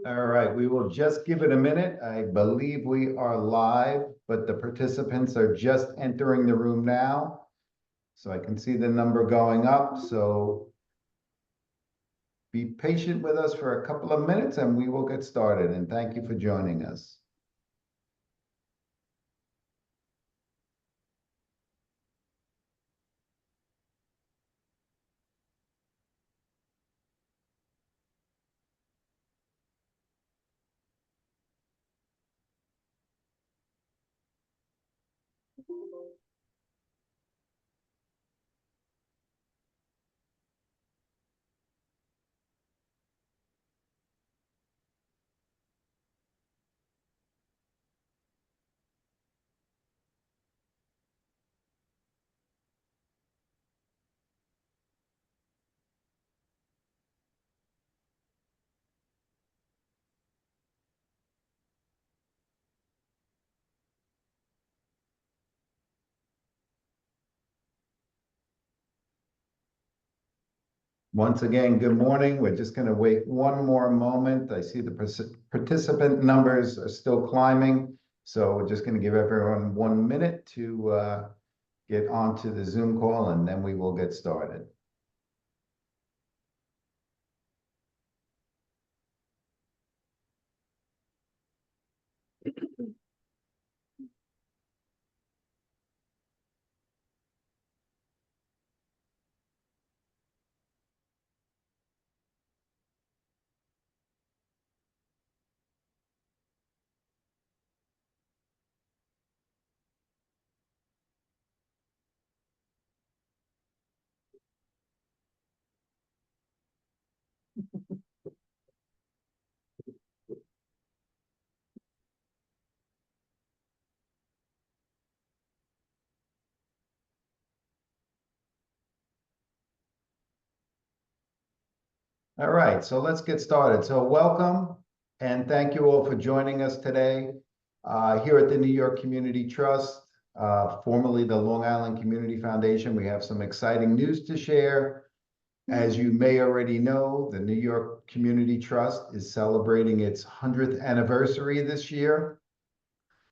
All right, we will just give it a minute. I believe we are live, but the participants are just entering the room now. So I can see the number going up. So be patient with us for a couple of minutes and we will get started. And thank you for joining us. Once again, good morning. We're just going to wait one more moment. I see the participant numbers are still climbing. So we're just going to give everyone 1 minute to get onto the Zoom call and then we will get started. All right, so let's get started. So welcome and thank you all for joining us today here at the New York Community Trust, formerly the Long Island Community Foundation. We have some exciting news to share. As you may already know, the New York Community Trust is celebrating its 100th anniversary this year.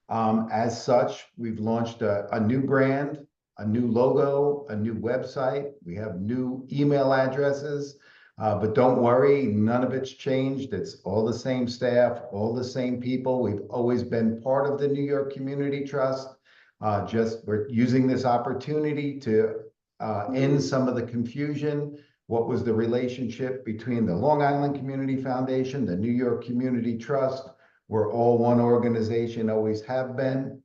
As such, we've launched a new brand, a new logo, a new website. We have new email addresses. But don't worry, none of it's changed. It's all the same staff, all the same people. We've always been part of the New York Community Trust. Just we're using this opportunity to end some of the confusion. What was the relationship between the Long Island Community Foundation, the New York Community Trust? We're all one organization, always have been,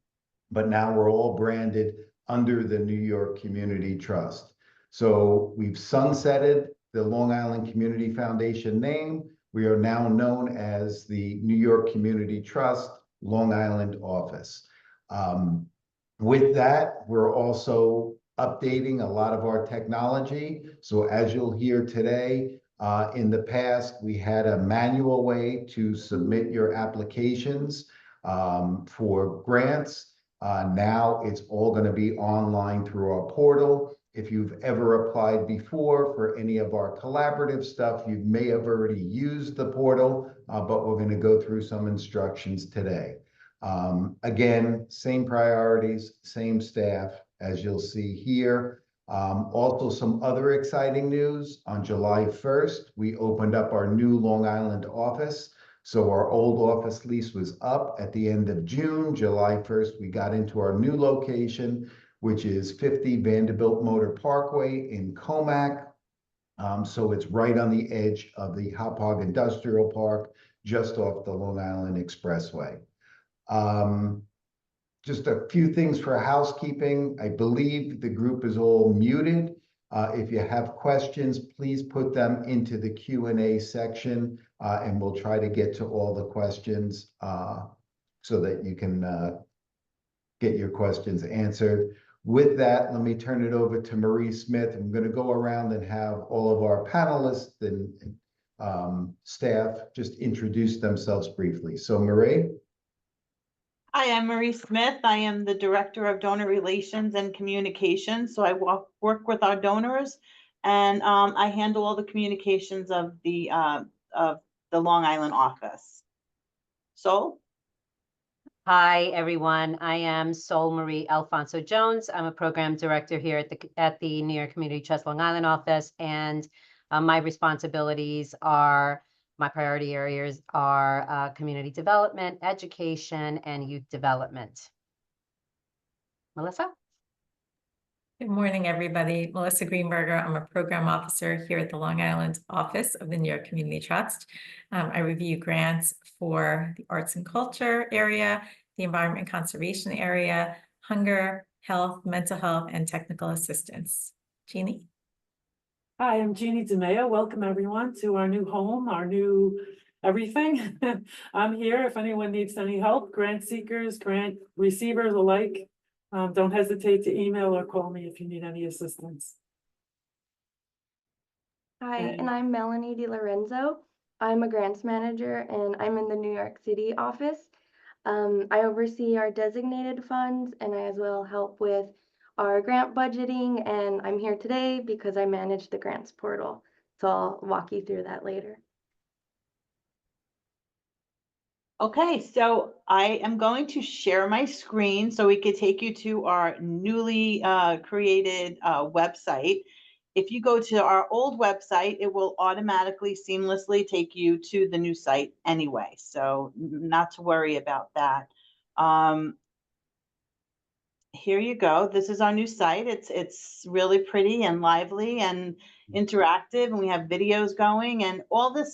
but now we're all branded under the New York Community Trust. So we've sunsetted the Long Island Community Foundation name. We are now known as the New York Community Trust Long Island office. With that, we're also updating a lot of our technology. So as you'll hear today, in the past, we had a manual way to submit your applications for grants. Now it's all going to be online through our portal. If you've ever applied before for any of our collaborative stuff, you may have already used the portal, but we're going to go through some instructions today. Again, same priorities, same staff, as you'll see here. Also, some other exciting news. On July 1st, we opened up our new Long Island office. So our old office lease was up at the end of June. July 1st, we got into our new location, which is 50 Vanderbilt Motor Parkway in Comac. So it's right on the edge of the Hauppauge Industrial Park, just off the Long Island Expressway. Just a few things for housekeeping. I believe the group is all muted. If you have questions, please put them into the Q&A section, and we'll try to get to all the questions so that you can get your questions answered. With that, let me turn it over to Marie Smith. I'm going to go around and have all of our panelists and staff just introduce themselves briefly. So Marie. Hi, I'm Marie Smith. I am the Director of Donor Relations and Communications. So I work with our donors, and I handle all the communications of the Long Island office. So, Hi, everyone. I am Sol Marie Alfonso Jones. I'm a program director here at the New York Community Trust Long Island office, and my responsibilities are, my priority areas are community development, education, and youth development. Melissa? Good morning, everybody. Melissa Greenberger. I'm a program officer here at the Long Island office of the New York Community Trust. I review grants for the arts and culture area, the environment and conservation area, hunger, health, mental health, and technical assistance. Jeannie? Hi, I'm Jeannie DeMeo. Welcome everyone to our new home, our new everything. I'm here if anyone needs any help, grant seekers, grant receivers alike. Don't hesitate to email or call me if you need any assistance. Hi, and I'm Melanie DiLorenzo. I'm a grants manager and I'm in the New York City office. I oversee our designated funds and I as well help with our grant budgeting, and I'm here today because I manage the grants portal. So I'll walk you through that later. okay, so I am going to share my screen so we could take you to our newly created website. If you go to our old website, it will automatically, seamlessly take you to the new site anyway. So not to worry about that. Here you go. This is our new site. It's really pretty and lively and interactive, and we have videos going, and all the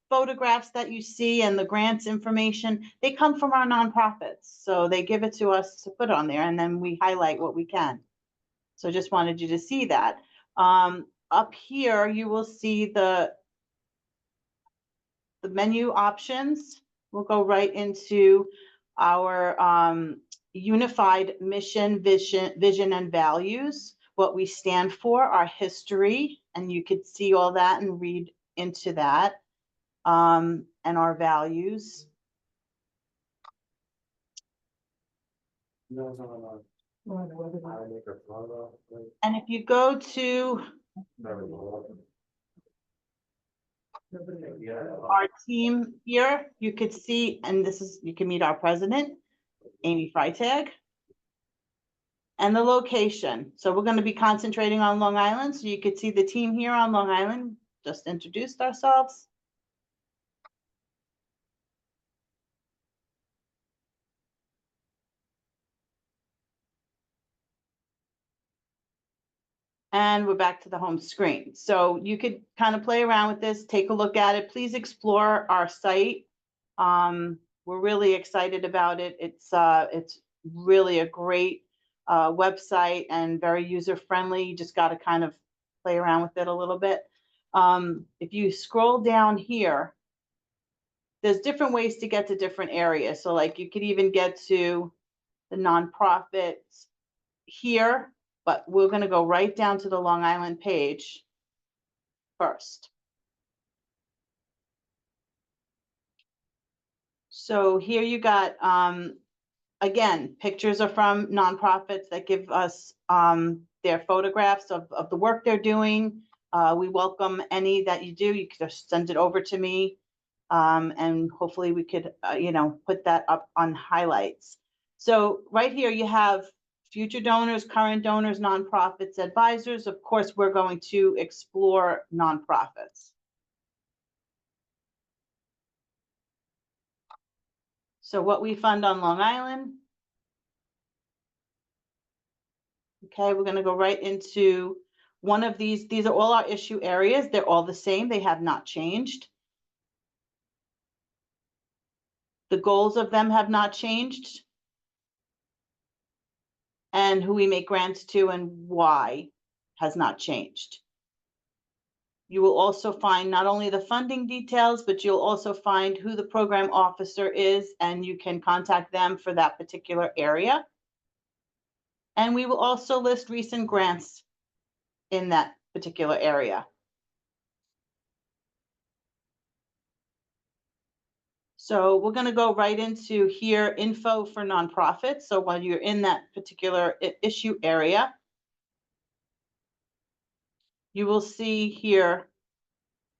photographs that you see and the grants information, they come from our nonprofits. So they give it to us to put on there, and then we highlight what we can. So just wanted you to see that. Up here, you will see the menu options. We'll go right into our unified mission, vision, and values, what we stand for, our history, and you could see all that and read into that, and our values. And if you go to our team here, you could see, and this is, you can meet our president, Amy Freitag, and the location. So we're going to be concentrating on Long Island. So you could see the team here on Long Island. Just introduced ourselves. And we're back to the home screen. So you could kind of play around with this, take a look at it. Please explore our site. We're really excited about it. It's really a great website and very user-friendly. You just got to kind of play around with it a little bit. If you scroll down here, there's different ways to get to different areas. So like you could even get to the nonprofits here, but we're going to go right down to the Long Island page first. So here you got, again, pictures are from nonprofits that give us their photographs of the work they're doing. We welcome any that you do. You could just send it over to me, and hopefully we could, put that up on highlights. So right here you have future donors, current donors, nonprofits, advisors. Of course, we're going to explore nonprofits. So what we fund on Long Island. Okay, we're going to go right into one of these. These are all our issue areas. They're all the same. They have not changed. The goals of them have not changed. And who we make grants to and why has not changed. You will also find not only the funding details, but you'll also find who the program officer is, and you can contact them for that particular area. And we will also list recent grants in that particular area. So we're gonna go right into here, info for nonprofits. So while you're in that particular issue area, you will see here,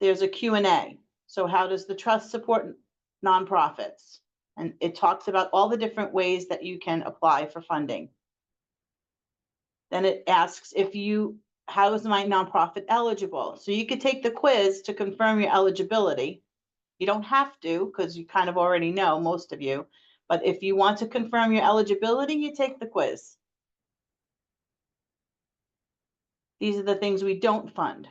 there's a Q&A. So how does the trust support nonprofits? And it talks about all the different ways that you can apply for funding. Then it asks how is my nonprofit eligible? So you could take the quiz to confirm your eligibility. You don't have to, because you kind of already know, most of you. But if you want to confirm your eligibility, you take the quiz. These are the things we don't fund.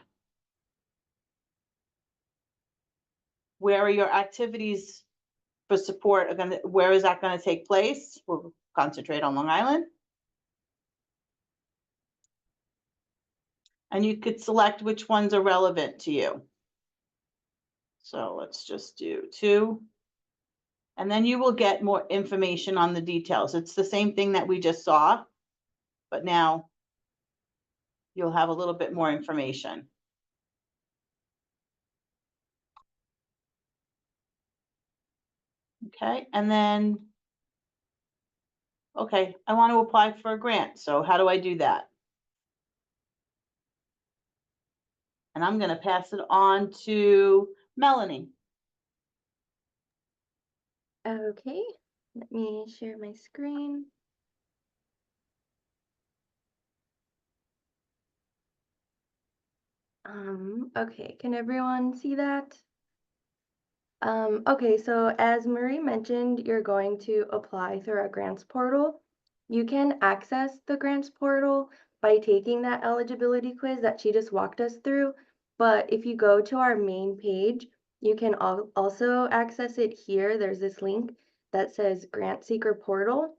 Where are your activities for support where is that gonna take place? We'll concentrate on Long Island. And you could select which ones are relevant to you. So let's just do 2. And then you will get more information on the details. It's the same thing that we just saw, but now you'll have a little bit more information. Okay, and then, okay, I want to apply for a grant. So how do I do that? And I'm going to pass it on to Melanie. Okay, let me share my screen. Okay, can everyone see that? Okay, so as Marie mentioned, you're going to apply through our grants portal. You can access the grants portal by taking that eligibility quiz that she just walked us through. But if you go to our main page, you can also access it here. There's this link that says Grantseeker portal.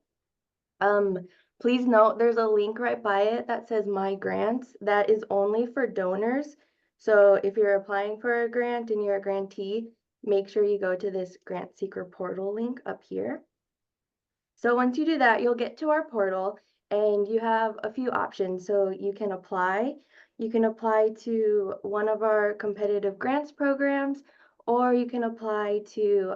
Please note there's a link right by it that says My Grants. That is only for donors. So if you're applying for a grant and you're a grantee, make sure you go to this Grantseeker portal link up here. So once you do that, you'll get to our portal and you have a few options. So you can apply to one of our competitive grants programs, or you can apply to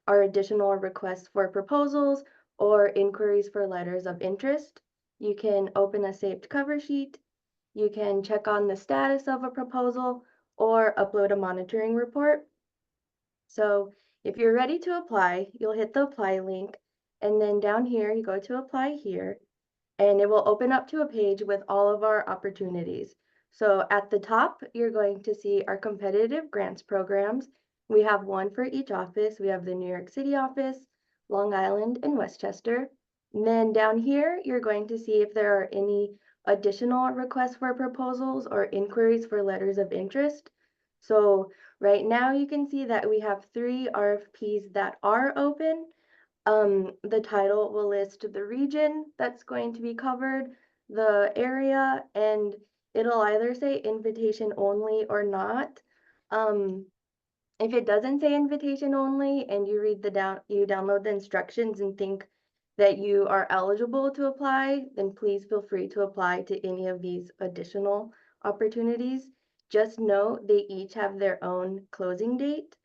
our additional requests for proposals or inquiries for letters of interest. You can open a saved cover sheet. You can check on the status of a proposal or upload a monitoring report. So if you're ready to apply, you'll hit the apply link, and then down here you go to apply here, and it will open up to a page with all of our opportunities. So at the top, you're going to see our competitive grants programs. We have one for each office. We have the New York City office, Long Island, and Westchester. And then down here, you're going to see if there are any additional requests for proposals or inquiries for letters of interest. So right now you can see that we have 3 RFPs that are open. The title will list the region that's going to be covered, the area, and it'll either say invitation only or not. If it doesn't say invitation only and you you download the instructions and think that you are eligible to apply, then please feel free to apply to any of these additional opportunities. Just note they each have their own closing date.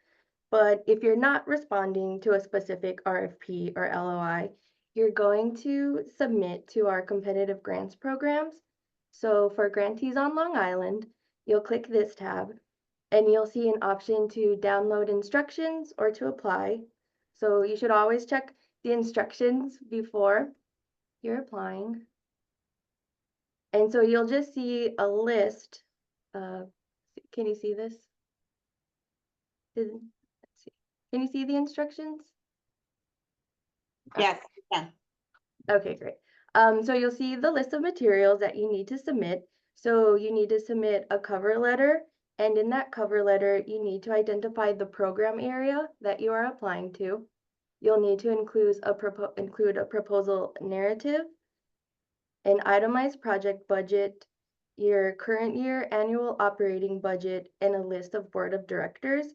But if you're not responding to a specific RFP or LOI, you're going to submit to our competitive grants programs. So for grantees on Long Island, you'll click this tab and you'll see an option to download instructions or to apply. So you should always check the instructions before you're applying. And so you'll just see a list. Can you see this? Let's see. Can you see the instructions? Yes, yeah. Okay, great. So you'll see the list of materials that you need to submit. So you need to submit a cover letter, and in that cover letter, you need to identify the program area that you are applying to. You'll need to include a proposal narrative, an itemized project budget, your current year annual operating budget, and a list of board of directors.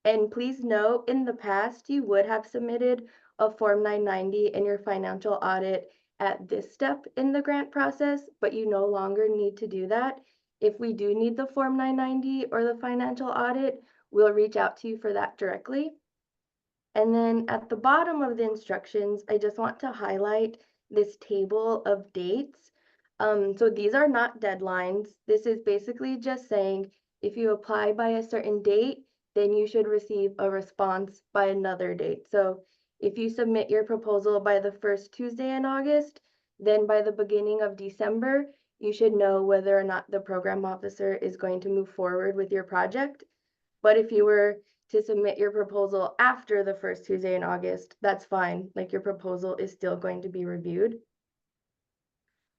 And please note, in the past, you would have submitted a Form 990 in your financial audit at this step in the grant process, but you no longer need to do that. If we do need the Form 990 or the financial audit, we'll reach out to you for that directly. And then at the bottom of the instructions, I just want to highlight this table of dates. So these are not deadlines. This is basically just saying if you apply by a certain date, then you should receive a response by another date. So if you submit your proposal by the first Tuesday in August, then by the beginning of December, you should know whether or not the program officer is going to move forward with your project. But if you were to submit your proposal after the first Tuesday in August, that's fine. Like your proposal is still going to be reviewed.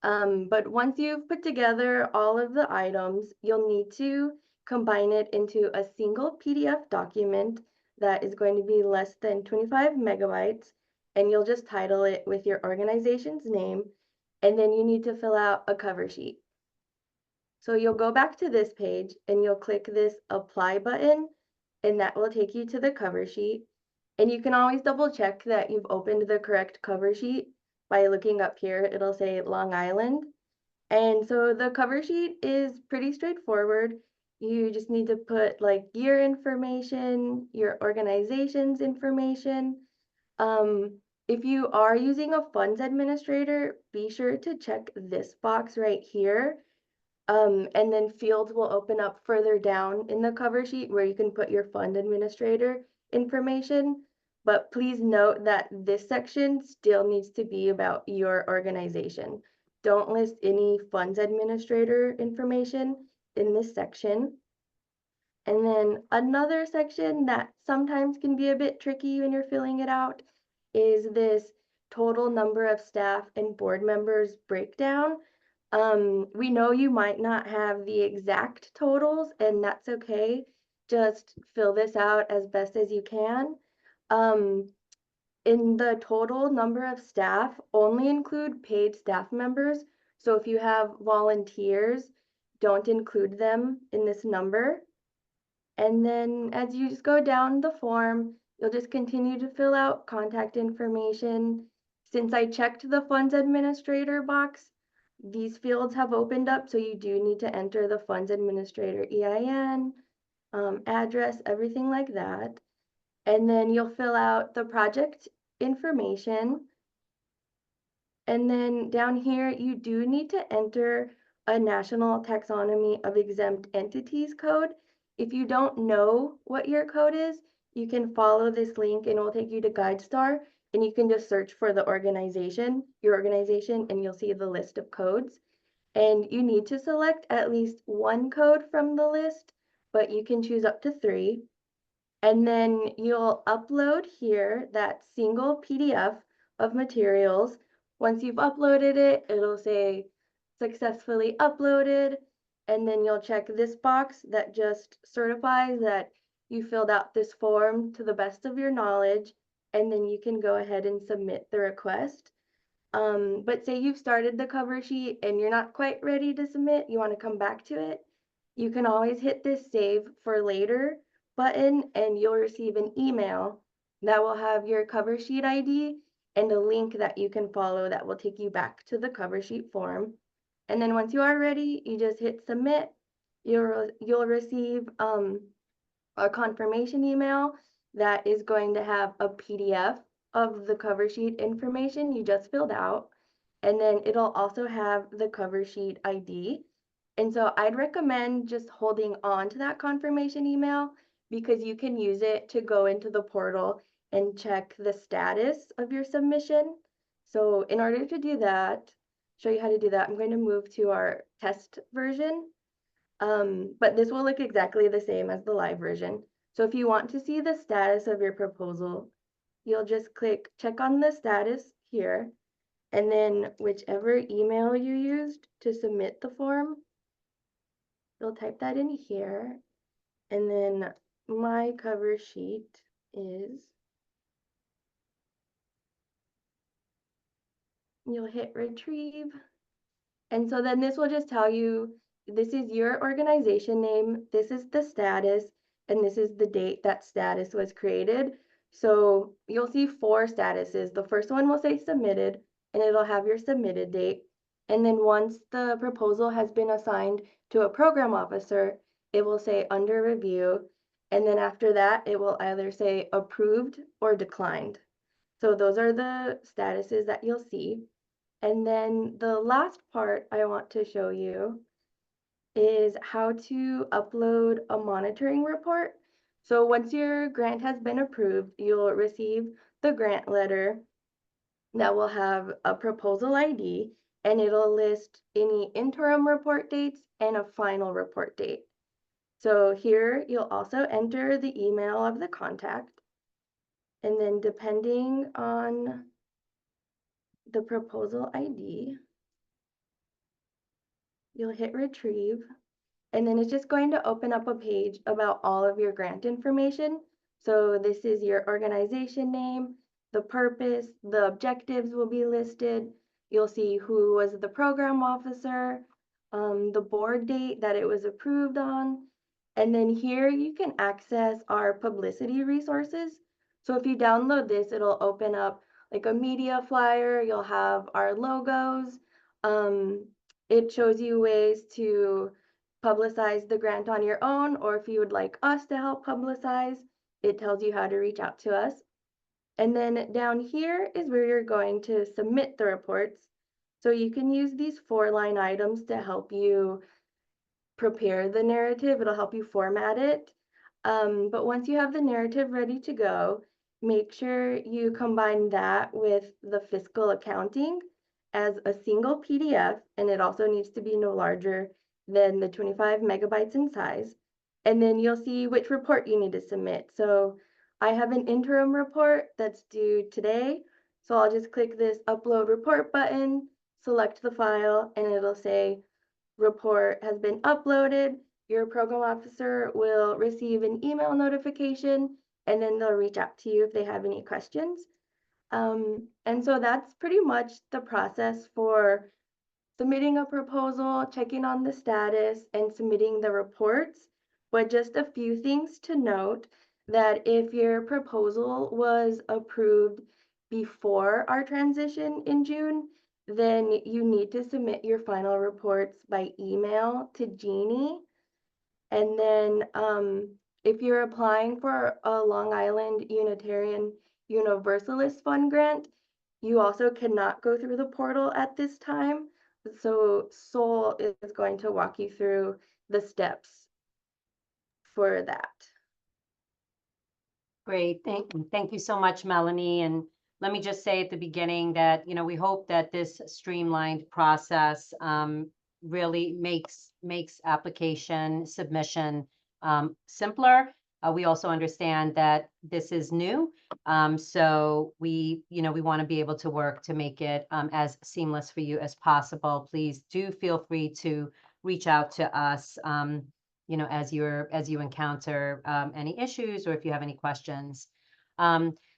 But once you've put together all of the items, you'll need to combine it into a single PDF document that is going to be less than 25 megabytes, and you'll just title it with your organization's name, and then you need to fill out a cover sheet. So you'll go back to this page and you'll click this apply button, and that will take you to the cover sheet. And you can always double check that you've opened the correct cover sheet by looking up here. It'll say Long Island. And so the cover sheet is pretty straightforward. You just need to put like your information, your organization's information. If you are using a funds administrator, be sure to check this box right here. And then fields will open up further down in the cover sheet where you can put your fund administrator information. But please note that this section still needs to be about your organization. Don't list any funds administrator information in this section. And then another section that sometimes can be a bit tricky when you're filling it out is this total number of staff and board members breakdown. We know you might not have the exact totals, and that's okay. Just fill this out as best as you can. In the total number of staff, only include paid staff members. So if you have volunteers, don't include them in this number. And then as you just go down the form, you'll just continue to fill out contact information. Since I checked the funds administrator box, these fields have opened up, so you do need to enter the funds administrator EIN, address, everything like that. And then you'll fill out the project information. And then down here, you do need to enter a National Taxonomy of Exempt Entities code. If you don't know what your code is, you can follow this link and it will take you to GuideStar, and you can just search for the organization, your organization, and you'll see the list of codes. And you need to select at least one code from the list, but you can choose up to 3. And then you'll upload here that single PDF of materials. Once you've uploaded it, it'll say successfully uploaded. And then you'll check this box that just certifies that you filled out this form to the best of your knowledge. And then you can go ahead and submit the request. But say you've started the cover sheet and you're not quite ready to submit, you want to come back to it, you can always hit this save for later button and you'll receive an email that will have your cover sheet ID and a link that you can follow that will take you back to the cover sheet form. And then once you are ready, you just hit submit. You'll receive a confirmation email that is going to have a PDF of the cover sheet information you just filled out. And then it'll also have the cover sheet ID. And so I'd recommend just holding on to that confirmation email because you can use it to go into the portal and check the status of your submission. So in order to do that, show you how to do that, I'm going to move to our test version. But this will look exactly the same as the live version. So if you want to see the status of your proposal, you'll just click check on the status here, and then whichever email you used to submit the form, you'll type that in here. And then my cover sheet is, you'll hit retrieve. And so then this will just tell you, this is your organization name, this is the status, and this is the date that status was created. So you'll see 4 statuses. The first one will say submitted, and it'll have your submitted date. And then once the proposal has been assigned to a program officer, it will say under review. And then after that, it will either say approved or declined. So those are the statuses that you'll see. And then the last part I want to show you is how to upload a monitoring report. So once your grant has been approved, you'll receive the grant letter that will have a proposal ID, and it'll list any interim report dates and a final report date. So here you'll also enter the email of the contact, and then depending on the proposal ID, you'll hit retrieve, and then it's just going to open up a page about all of your grant information. So this is your organization name, the purpose, the objectives will be listed. You'll see who was the program officer, the board date that it was approved on. And then here you can access our publicity resources. So if you download this, it'll open up like a media flyer. You'll have our logos. It shows you ways to publicize the grant on your own, or if you would like us to help publicize, it tells you how to reach out to us. And then down here is where you're going to submit the reports. So you can use these 4-line items to help you prepare the narrative. It'll help you format it. But once you have the narrative ready to go, make sure you combine that with the fiscal accounting as a single PDF, and it also needs to be no larger than the 25 megabytes in size. And then you'll see which report you need to submit. So I have an interim report that's due today. So I'll just click this upload report button, select the file, and it'll say report has been uploaded. Your program officer will receive an email notification, and then they'll reach out to you if they have any questions. And so that's pretty much the process for submitting a proposal, checking on the status, and submitting the reports. But just a few things to note, that if your proposal was approved before our transition in June, then you need to submit your final reports by email to Jeannie. And then if you're applying for a Long Island Unitarian Universalist Fund grant, you also cannot go through the portal at this time. So Sol is going to walk you through the steps for that. Great, thank you so much, Melanie. And let me just say at the beginning that, we hope that this streamlined process really makes application submission simpler. We also understand that this is new, so we want to be able to work to make it as seamless for you as possible. Please do feel free to reach out to us, as you encounter any issues or if you have any questions.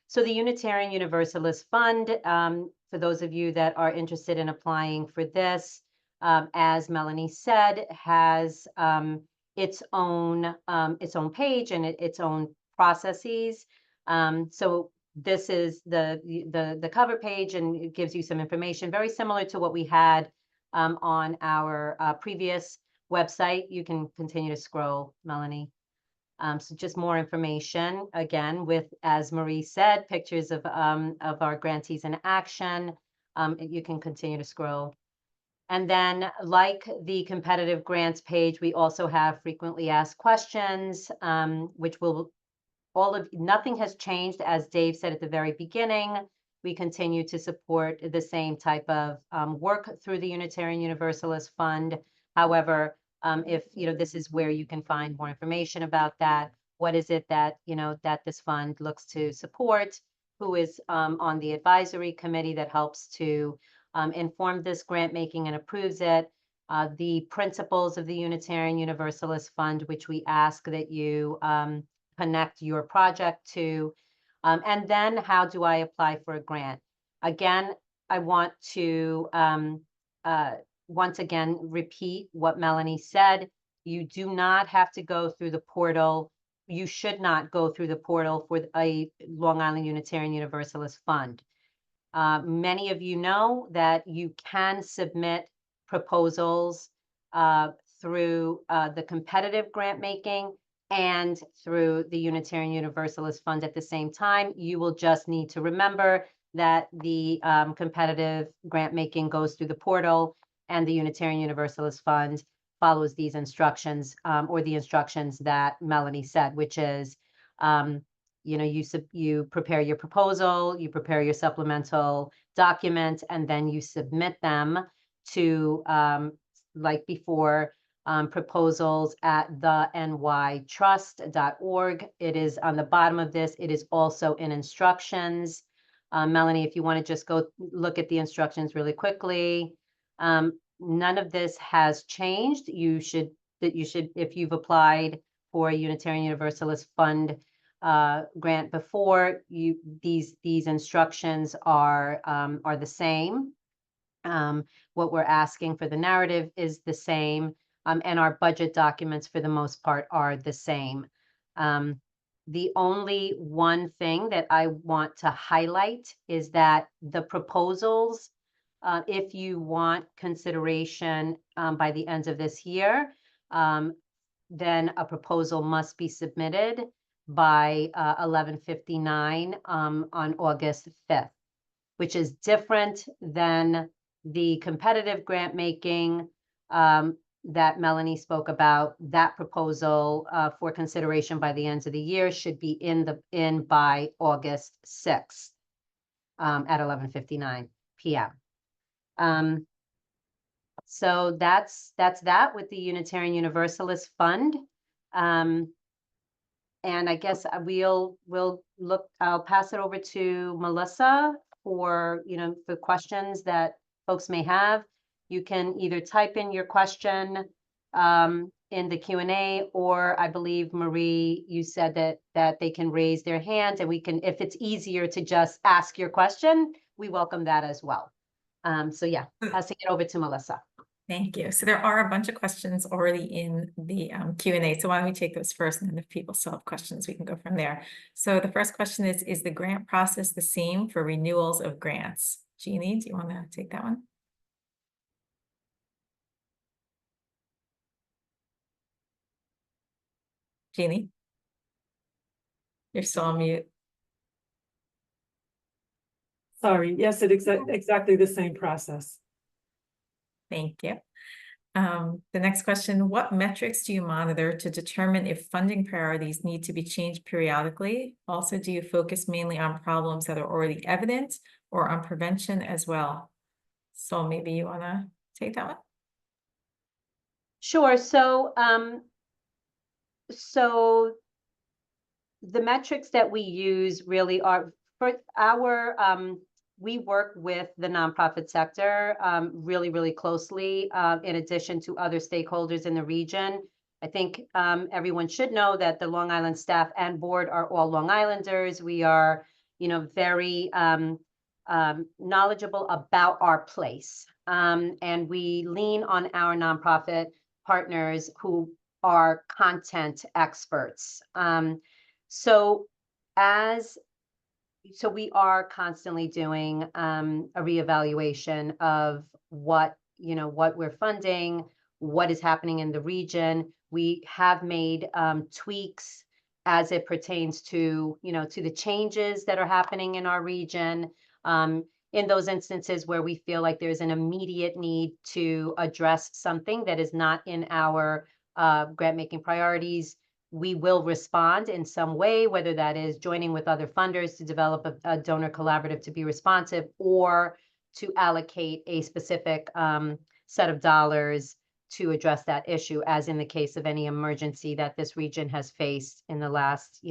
So the Unitarian Universalist Fund, for those of you that are interested in applying for this, as Melanie said, has its own page and its own processes. So this is the cover page, and it gives you some information very similar to what we had on our previous website. You can continue to scroll, Melanie. So just more information, again, with, as Marie said, pictures of our grantees in action. You can continue to scroll. And then, like the competitive grants page, we also have frequently asked questions, which will nothing has changed. As Dave said at the very beginning, we continue to support the same type of work through the Unitarian Universalist Fund. However, if this is where you can find more information about that. What is it that that this fund looks to support? Who is on the advisory committee that helps to inform this grant making and approves it? The principles of the Unitarian Universalist Fund, which we ask that you connect your project to, and then how do I apply for a grant? Again, I want to once again repeat what Melanie said. You do not have to go through the portal. You should not go through the portal for a Long Island Unitarian Universalist Fund. Many of you know that you can submit proposals through the competitive grant making. and through the Unitarian Universalist Fund at the same time. You will just need to remember that the competitive grant making goes through the portal, and the Unitarian Universalist Fund follows these instructions, or the instructions that Melanie said, which is, you prepare your proposal, you prepare your supplemental document, and then you submit them to, like before, proposals at thenytrust.org. It is on the bottom of this. It is also in instructions. Melanie, if you want to just go look at the instructions really quickly. None of this has changed. If you've applied for a Unitarian Universalist Fund grant before, these instructions are the same. What we're asking for the narrative is the same, and our budget documents for the most part are the same. The only one thing that I want to highlight is that the proposals, if you want consideration by the end of this year, then a proposal must be submitted by 11:59 on August 5th, which is different than the competitive grant making that Melanie spoke about. That proposal for consideration by the end of the year should be in by August 6th at 11:59 p.m. So that's that with the Unitarian Universalist Fund. And I guess we'll look, I'll pass it over to Melissa for, for questions that folks may have. You can either type in your question in the Q&A, or I believe, Marie, you said that they can raise their hand, and we can, if it's easier to just ask your question, we welcome that as well. So yeah, passing it over to Melissa. Thank you. So there are a bunch of questions already in the Q&A. So why don't we take those first, and then if people still have questions, we can go from there. So the first question is the grant process the same for renewals of grants? Jeannie, do you want to take that one? Jeannie? You're still on mute. Sorry, yes, exactly the same process. Thank you. The next question, what metrics do you monitor to determine if funding priorities need to be changed periodically? Also, do you focus mainly on problems that are already evident or on prevention as well? So maybe you want to take that one? Sure. So, the metrics that we use really are for our, we work with the nonprofit sector really, really closely, in addition to other stakeholders in the region. I think everyone should know that the Long Island staff and board are all Long Islanders. We are, very knowledgeable about our place. And we lean on our nonprofit partners who are content experts. So we are constantly doing a reevaluation of what we're funding, what is happening in the region. We have made tweaks as it pertains to, to the changes that are happening in our region. In those instances where we feel like there's an immediate need to address something that is not in our grant making priorities, we will respond in some way, whether that is joining with other funders to develop a donor collaborative to be responsive, or to allocate a specific set of dollars to address that issue, as in the case of any emergency that this region has faced in the last,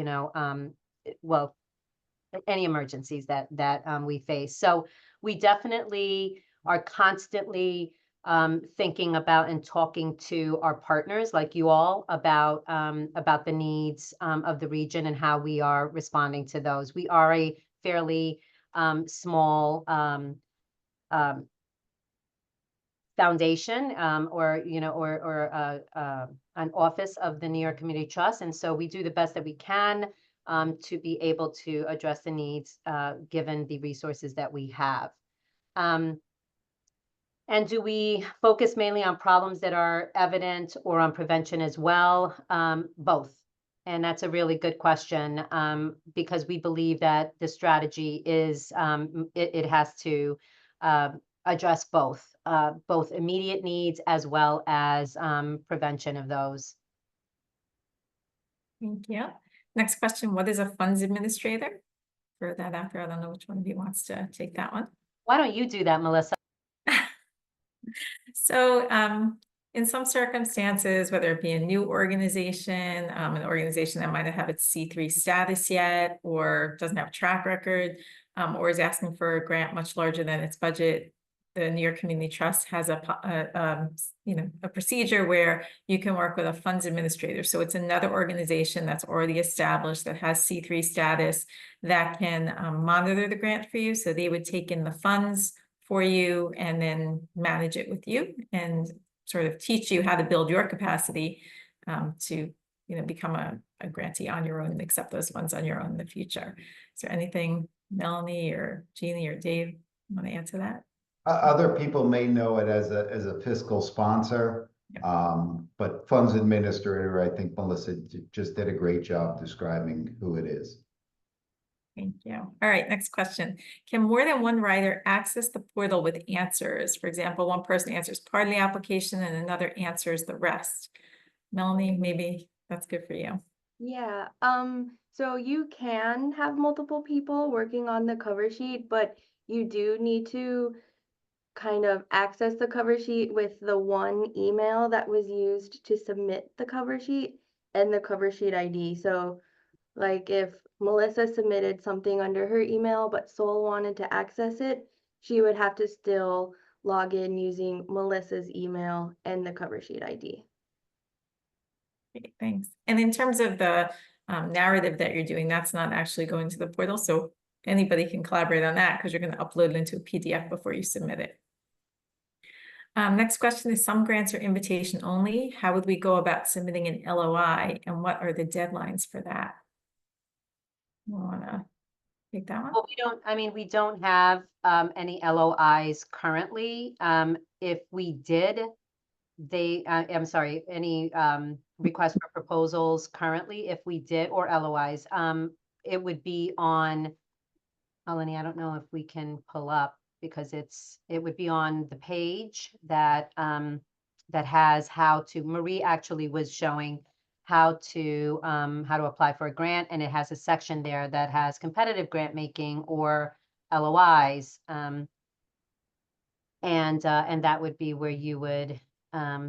any emergencies that we face. So we definitely are constantly thinking about and talking to our partners like you all about the needs of the region and how we are responding to those. We are a fairly small foundation, or an office of the New York Community Trust, and so we do the best that we can to be able to address the needs given the resources that we have. And do we focus mainly on problems that are evident or on prevention as well? Both. And that's a really good question, because we believe that the strategy is, it has to address both immediate needs as well as prevention of those. Thank you. Next question, what is a funds administrator? Throw that out there. I don't know which one of you wants to take that one. Why don't you do that, Melissa? So in some circumstances, whether it be a new organization, an organization that might not have its C3 status yet, or doesn't have a track record, or is asking for a grant much larger than its budget, the New York Community Trust has a procedure where you can work with a funds administrator. So it's another organization that's already established that has C3 status that can monitor the grant for you. So they would take in the funds for you and then manage it with you and sort of teach you how to build your capacity to become a grantee on your own and accept those funds on your own in the future. Is there anything Melanie or Jeannie or Dave want to add to that? Other people may know it as a fiscal sponsor, but funds administrator, I think Melissa just did a great job describing who it is. Thank you. All right, next question. Can more than one writer access the portal with answers? For example, one person answers part of the application and another answers the rest. Melanie, maybe that's good for you. Yeah, so you can have multiple people working on the cover sheet, but you do need to kind of access the cover sheet with the one email that was used to submit the cover sheet and the cover sheet ID. So like if Melissa submitted something under her email, but Sol wanted to access it, she would have to still log in using Melissa's email and the cover sheet ID. Great, thanks. And in terms of the narrative that you're doing, that's not actually going to the portal. So anybody can collaborate on that because you're going to upload it into a PDF before you submit it. Next question is, some grants are invitation only. How would we go about submitting an LOI and what are the deadlines for that? You want to take that one? Well, we don't have any LOIs currently. If we did, I'm sorry, any requests for proposals currently, if we did, or LOIs, it would be on, Melanie, I don't know if we can pull up because it would be on the page that that has how to, Marie actually was showing how to apply for a grant, and it has a section there that has competitive grant making or LOIs, and that would be where you would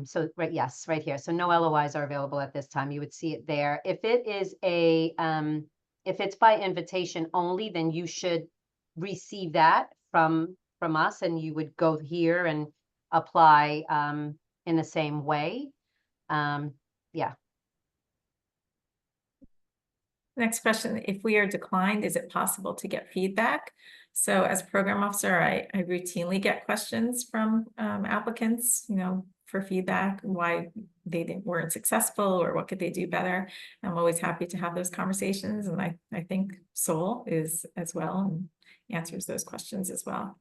so right, yes, right here. So no LOIs are available at this time. You would see it there. If it is if it's by invitation only, then you should receive that from us, and you would go here and apply in the same way. Yeah. Next question, if we are declined, is it possible to get feedback? So as a program officer, I routinely get questions from applicants, for feedback, why they weren't successful or what could they do better. I'm always happy to have those conversations, and I think Sol is as well and answers those questions as well.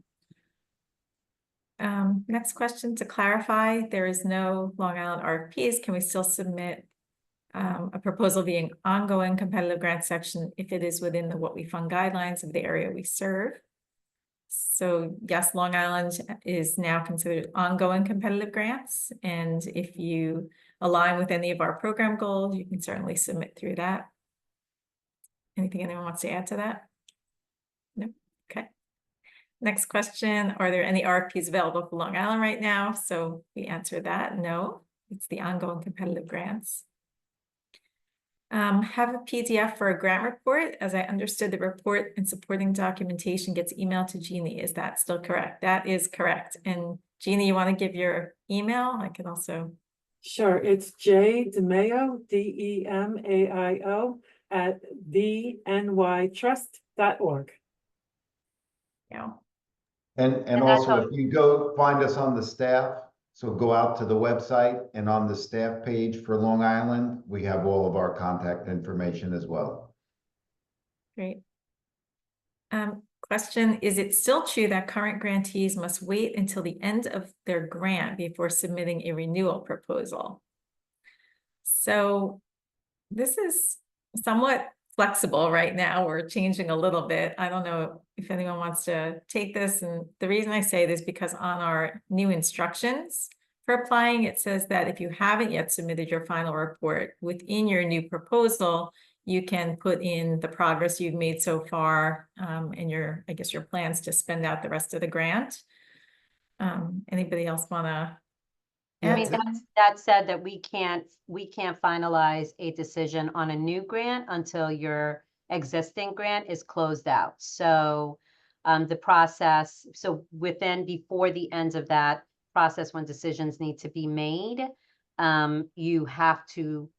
Next question, to clarify, there is no Long Island RFPs. Can we still submit a proposal via ongoing competitive grant section if it is within the what we fund guidelines of the area we serve? So yes, Long Island is now considered ongoing competitive grants. And if you align with any of our program goals, you can certainly submit through that. Anything anyone wants to add to that? No? Okay. Next question, are there any RFPs available for Long Island right now? So we answer that, no, it's the ongoing competitive grants. Have a PDF for a grant report. As I understood, the report and supporting documentation gets emailed to Jeannie. Is that still correct? That is correct. And Jeannie, you want to give your email? I can also. Sure, it's JDeMaio, DEMAIO at thenytrust.org. Yeah. And also, if you go find us on the staff, so go out to the website, and on the staff page for Long Island, we have all of our contact information as well. Great. Question, is it still true that current grantees must wait until the end of their grant before submitting a renewal proposal? So this is somewhat flexible right now. We're changing a little bit. I don't know if anyone wants to take this. And the reason I say this because on our new instructions for applying, it says that if you haven't yet submitted your final report within your new proposal, you can put in the progress you've made so far, and I guess your plans to spend out the rest of the grant. Anybody else want to? I mean, that said that we can't finalize a decision on a new grant until your existing grant is closed out. So the process, so before the end of that process, when decisions need to be made, you have to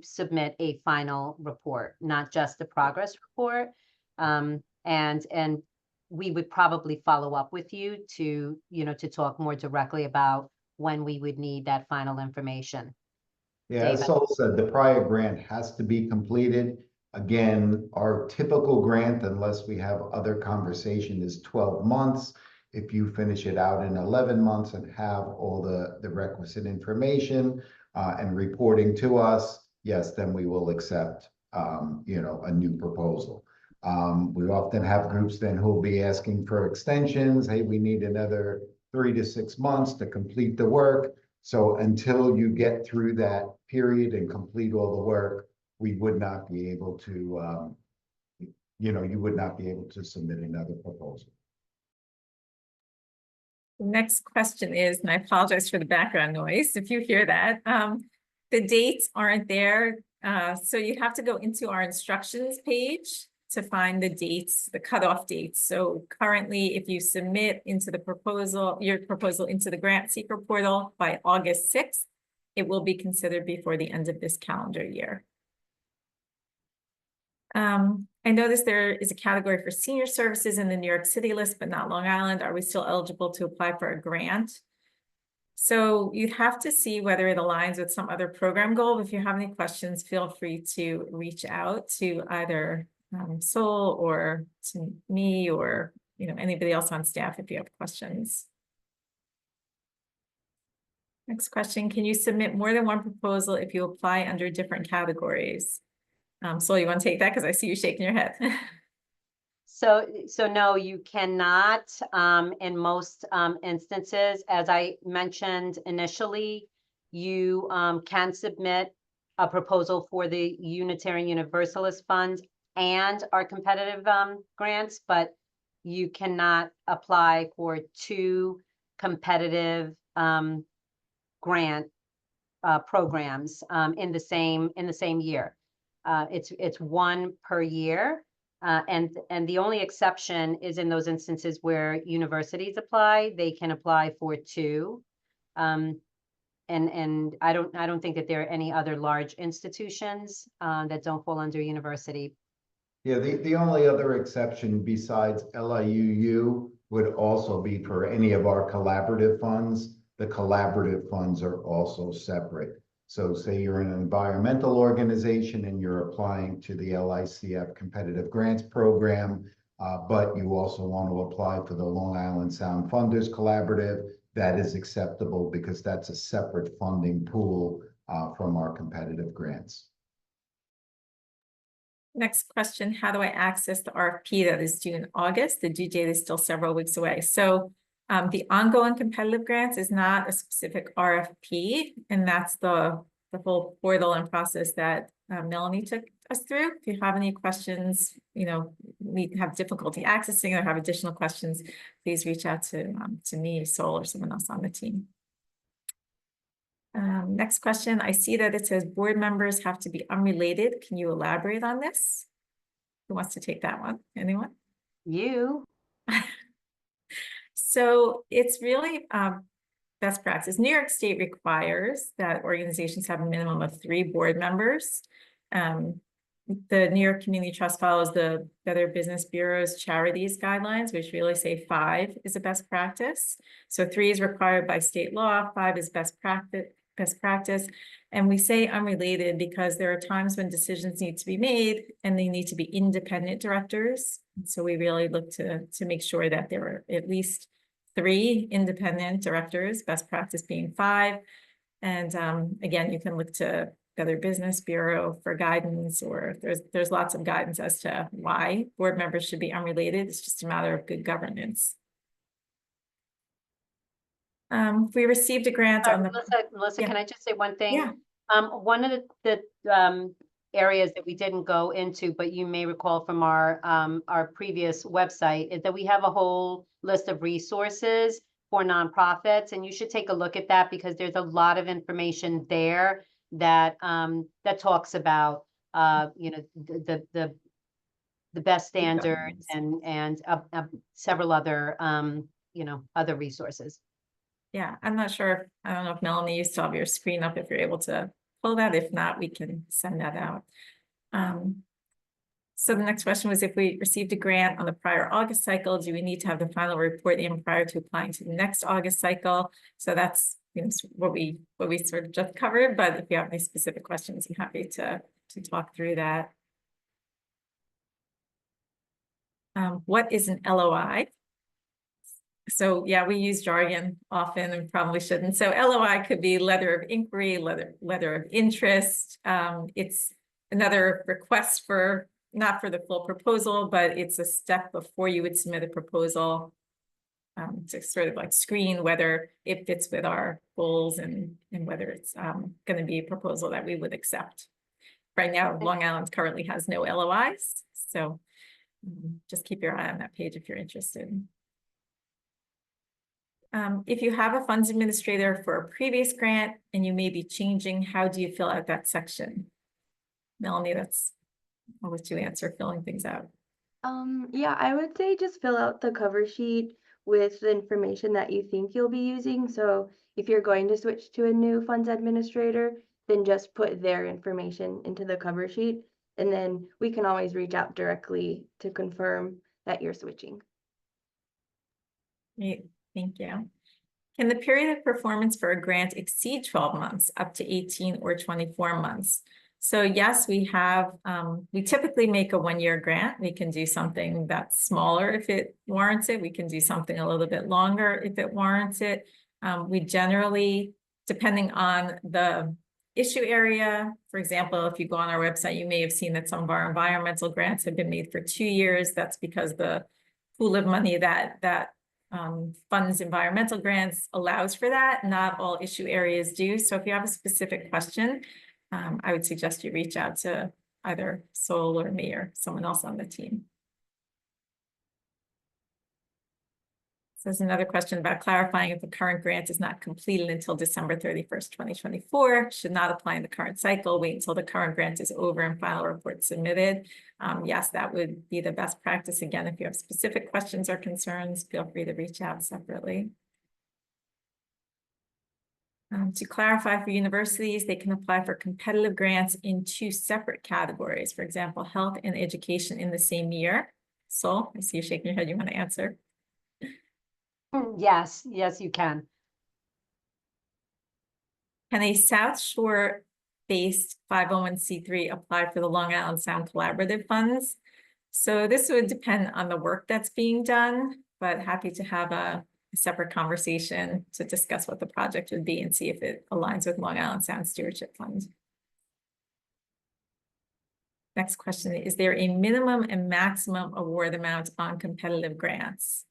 submit a final report, not just a progress report. And we would probably follow up with you to talk more directly about when we would need that final information. Yeah, as David. Sol said, the prior grant has to be completed. Again, our typical grant, unless we have other conversation, is 12 months. If you finish it out in 11 months and have all the requisite information and reporting to us, yes, then we will accept, a new proposal. We often have groups then who will be asking for extensions. Hey, we need another 3 to 6 months to complete the work. So until you get through that period and complete all the work, we would not be able to, you would not be able to submit another proposal. The next question is, and I apologize for the background noise if you hear that, the dates aren't there. So you have to go into our instructions page to find the dates, the cutoff dates. So currently, if you submit into your proposal into the Grantseeker portal by August 6th, it will be considered before the end of this calendar year. I noticed there is a category for senior services in the New York City list, but not Long Island. Are we still eligible to apply for a grant? So you'd have to see whether it aligns with some other program goal. If you have any questions, feel free to reach out to either Sol or to me or anybody else on staff if you have questions. Next question, can you submit more than one proposal if you apply under different categories? Sol, you want to take that? Because I see you shaking your head. So no, you cannot, in most instances, as I mentioned initially, you can submit a proposal for the Unitarian Universalist Fund and our competitive grants, but you cannot apply for two competitive grant programs in the same year. It's one per year. And the only exception is in those instances where universities apply, they can apply for two. And I don't think that there are any other large institutions that don't fall under university. Yeah, the only other exception besides LIUU would also be for any of our collaborative funds. The collaborative funds are also separate. So say you're an environmental organization and you're applying to the LICF competitive grants program, but you also want to apply for the Long Island Sound Funders Collaborative, that is acceptable because that's a separate funding pool from our competitive grants. Next question, how do I access the RFP that is due in August? The due date is still several weeks away. So the ongoing competitive grants is not a specific RFP, and that's the whole portal and process that Melanie took us through. If you have any questions, we have difficulty accessing or have additional questions, please reach out to me, Sol, or someone else on the team. Next question, I see that it says board members have to be unrelated. Can you elaborate on this? Who wants to take that one? Anyone? You. So it's really best practice. New York State requires that organizations have a minimum of 3 board members. The New York Community Trust follows the Better Business Bureau's charities guidelines, which really say 5 is a best practice. So 3 is required by state law, 5 is best practice. And we say unrelated because there are times when decisions need to be made and they need to be independent directors. So we really look to make sure that there are at least 3 independent directors, best practice being 5. And again, you can look to Better Business Bureau for guidance, or there's lots of guidance as to why board members should be unrelated. It's just a matter of good governance. We received a grant Sorry, on the, Melissa, yeah. can I just say one thing? Yeah. One of the areas that we didn't go into, but you may recall from our previous website, is that we have a whole list of resources for nonprofits, and you should take a look at that because there's a lot of information there that that talks about you know, the best standards and several other you know, other resources. Yeah, I'm not sure. I don't know if Melanie, you still have your screen up if you're able to pull that. If not, we can send that out. So the next question was, if we received a grant on the prior August cycle, do we need to have the final report in prior to applying to the next August cycle? So that's, you know, what we sort of just covered, but if you have any specific questions, I'm happy to talk through that. What is an LOI? So yeah, we use jargon often and probably shouldn't. So LOI could be letter of inquiry, letter of interest. It's another request for, not for the full proposal, but it's a step before you would submit a proposal to sort of like screen whether it fits with our goals and whether it's going to be a proposal that we would accept. Right now, Long Island currently has no LOIs. So just keep your eye on that page if you're interested. If you have a funds administrator for a previous grant and you may be changing, how do you fill out that section? Melanie, I'll let you answer filling things out. Yeah, I would say just fill out the cover sheet with the information that you think you'll be using. So if you're going to switch to a new funds administrator, then just put their information into the cover sheet. And then we can always reach out directly to confirm that you're switching. Great, thank you. Can the period of performance for a grant exceed 12 months, up to 18 or 24 months? So yes, we have, we typically make a 1-year grant. We can do something that's smaller if it warrants it. We can do something a little bit longer if it warrants it. We generally, depending on the issue area, for example, if you go on our website, you may have seen that some of our environmental grants have been made for 2 years. That's because the pool of money that funds environmental grants allows for that. Not all issue areas do. So if you have a specific question, I would suggest you reach out to either Sol or me or someone else on the team. So there's another question about clarifying if the current grant is not completed until December 31st, 2024, should not apply in the current cycle, wait until the current grant is over and final report submitted. Yes, that would be the best practice. Again, if you have specific questions or concerns, feel free to reach out separately. To clarify for universities, they can apply for competitive grants in 2 separate categories. For example, health and education in the same year. Sol, I see you shaking your head. You want to answer? Yes, you can. Can a South Shore-based 501c3 apply for the Long Island Sound Collaborative Funds? So this would depend on the work that's being done, but happy to have a separate conversation to discuss what the project would be and see if it aligns with Long Island Sound Stewardship Fund. Next question, is there a minimum and maximum award amount on competitive grants?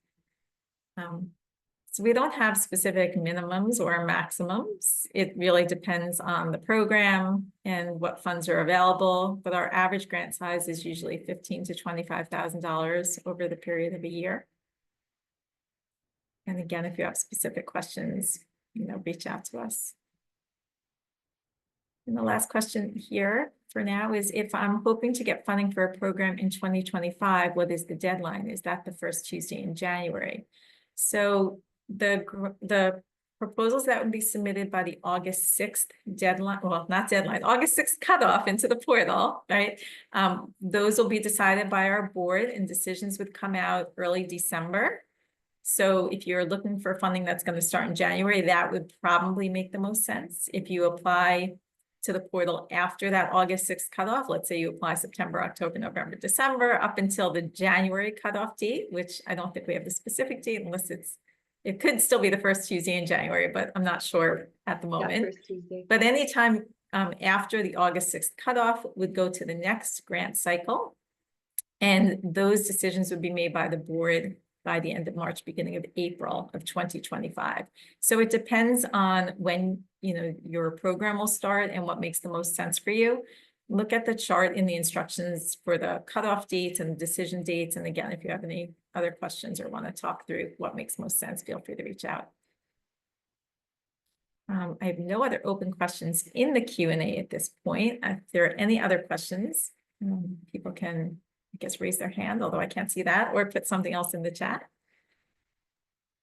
So we don't have specific minimums or maximums. It really depends on the program and what funds are available, but our average grant size is usually $15,000 to $25,000 over the period of a year. And again, if you have specific questions, reach out to us. And the last question here for now is, if I'm hoping to get funding for a program in 2025, what is the deadline? Is that the first Tuesday in January? So the proposals that would be submitted by the August 6th deadline, well, not deadline, August 6th cutoff into the portal, right? Those will be decided by our board and decisions would come out early December. So if you're looking for funding that's going to start in January, that would probably make the most sense. If you apply to the portal after that August 6th cutoff, let's say you apply September, October, November, December, up until the January cutoff date, which I don't think we have the specific date unless it could still be the first Tuesday in January, but I'm not sure at the moment. First Tuesday. But anytime after the August 6th cutoff would go to the next grant cycle. And those decisions would be made by the board by the end of March, beginning of April of 2025. So it depends on when, your program will start and what makes the most sense for you. Look at the chart in the instructions for the cutoff dates and decision dates. And again, if you have any other questions or want to talk through what makes most sense, feel free to reach out. I have no other open questions in the Q&A at this point. If there are any other questions, people can, I guess, raise their hand, although I can't see that, or put something else in the chat.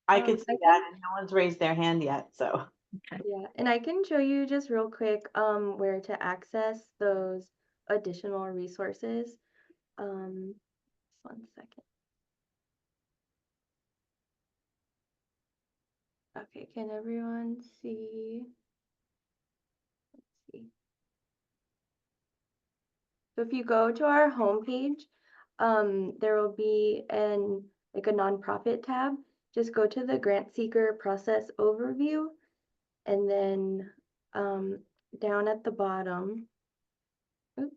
I could see that, and no one's raised their hand yet, so. Okay. Yeah, and I can show you just real quick where to access those additional resources. Just 1 second. Okay, can everyone see? Let's see. So if you go to our homepage, there will be a nonprofit tab. Just go to the Grantseeker process overview, and then down at the bottom. Oops.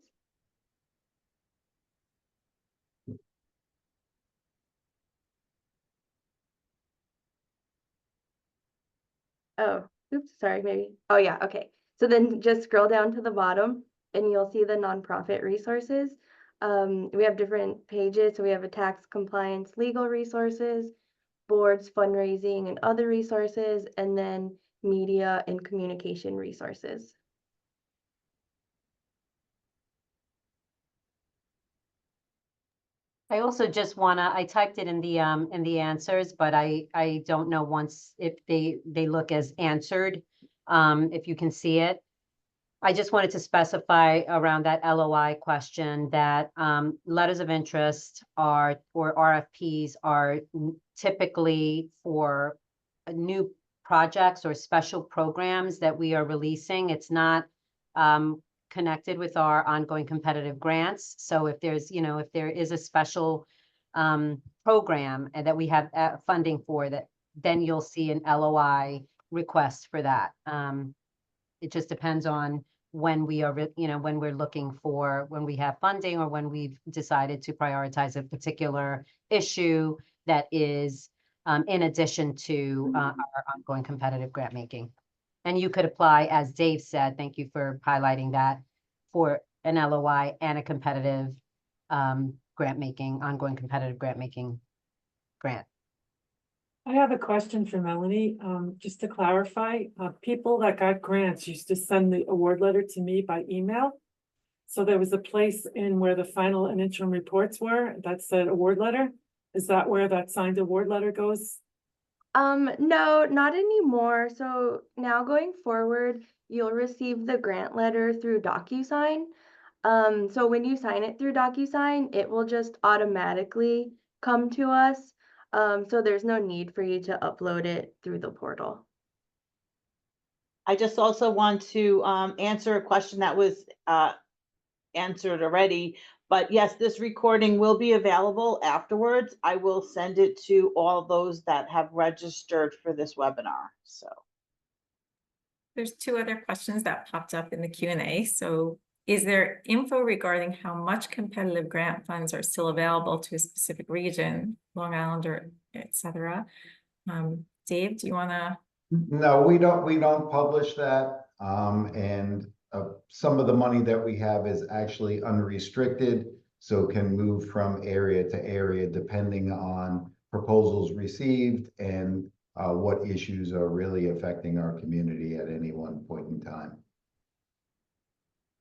Oh, oops, sorry, maybe. Oh yeah, okay. So then just scroll down to the bottom and you'll see the nonprofit resources. We have different pages. So we have a tax compliance legal resources, boards, fundraising, and other resources, and then media and communication resources. I also just wanna, I typed it in the answers, but I don't know once if they look as answered, if you can see it. I just wanted to specify around that LOI question that letters of interest or RFPs are typically for new projects or special programs that we are releasing. It's not connected with our ongoing competitive grants. So if there's, if there is a special program and that we have funding for that, then you'll see an LOI request for that. It just depends on when we are, when we're looking for, when we have funding or when we've decided to prioritize a particular issue that is in addition to our ongoing competitive grant making. And you could apply, as Dave said, thank you for highlighting that, for an LOI and a competitive grant making, ongoing competitive grant making grant. I have a question for Melanie, just to clarify, people that got grants used to send the award letter to me by email. So there was a place in where the final and interim reports were that said award letter. Is that where that signed award letter goes? No, not anymore. So now going forward, you'll receive the grant letter through DocuSign. So when you sign it through DocuSign, it will just automatically come to us. So there's no need for you to upload it through the portal. I just also want to answer a question that was answered already. But yes, this recording will be available afterwards. I will send it to all those that have registered for this webinar. So There's 2 other questions that popped up in the Q&A. So is there info regarding how much competitive grant funds are still available to a specific region, Long Island or et cetera? Dave, do you want to? No, we don't publish that. And some of the money that we have is actually unrestricted, so can move from area to area depending on proposals received and what issues are really affecting our community at any one point in time.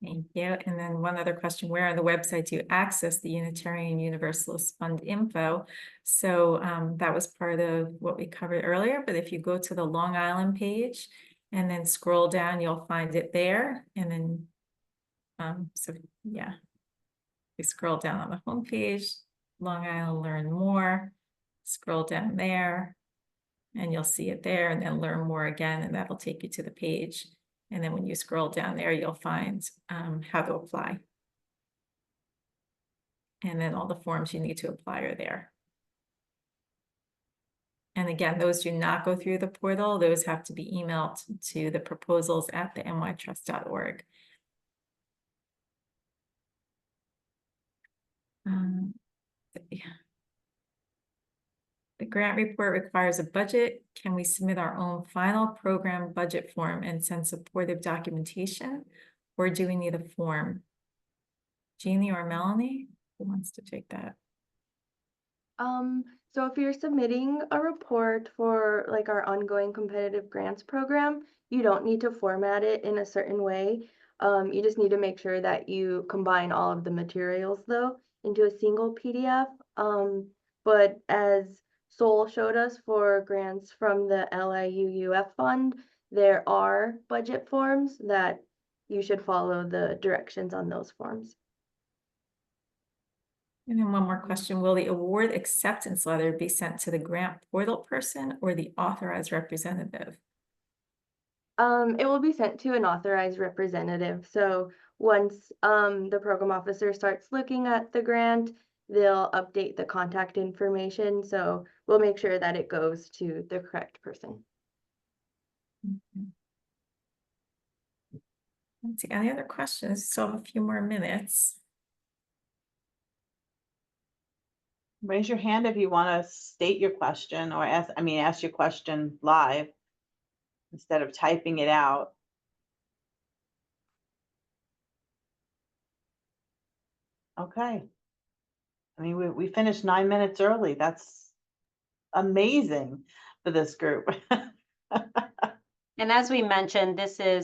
Thank you. And then one other question, where on the website do you access the Unitarian Universalist Fund info? So that was part of what we covered earlier, but if you go to the Long Island page and then scroll down, you'll find it there. And then, so yeah, you scroll down on the homepage, Long Island Learn More, scroll down there, and you'll see it there, and then learn more again, and that'll take you to the page. And then when you scroll down there, you'll find how to apply. And then all the forms you need to apply are there. And again, those do not go through the portal. Those have to be emailed to the proposals at the nytrust.org. The grant report requires a budget. Can we submit our own final program budget form and send supportive documentation? Or do we need a form? Jeannie or Melanie? Who wants to take that? So if you're submitting a report for like our ongoing competitive grants program, you don't need to format it in a certain way. You just need to make sure that you combine all of the materials though into a single PDF. But as Sol showed us for grants from the LIUUF fund, there are budget forms that you should follow the directions on those forms. And then one more question, will the award acceptance letter be sent to the grant portal person or the authorized representative? It will be sent to an authorized representative. So once the program officer starts looking at the grant, they'll update the contact information. So we'll make sure that it goes to the correct person. Let's see, any other questions? Still have a few more minutes. Raise your hand if you want to state your question or ask your question live instead of typing it out. Okay. I mean, we finished 9 minutes early. That's amazing for this group. And as we mentioned,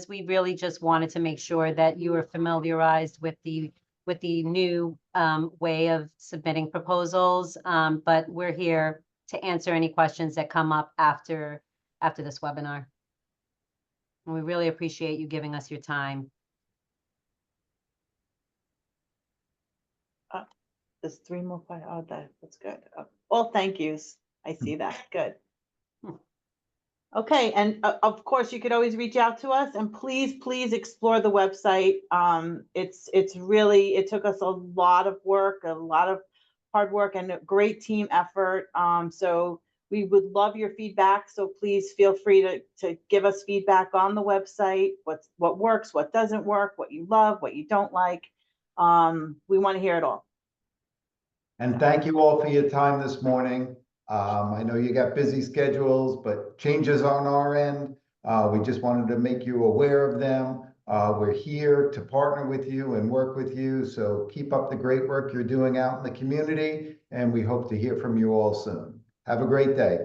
we really just wanted to make sure that you are familiarized with the new way of submitting proposals. But we're here to answer any questions that come up after this webinar. And we really appreciate you giving us your time. There's 3 more. Oh, that's good. All thank yous. I see that. Good. Okay, and of course, you could always reach out to us, and please explore the website. It's really, it took us a lot of work, a lot of hard work, and a great team effort. So we would love your feedback. So please feel free to give us feedback on the website. What works, what doesn't work, what you love, what you don't like. We want to hear it all. And thank you all for your time this morning. I know you got busy schedules, but changes on our end. We just wanted to make you aware of them. We're here to partner with you and work with you. So keep up the great work you're doing out in the community, and we hope to hear from you all soon. Have a great day.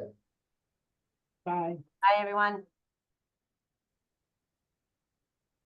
Bye. Bye, everyone.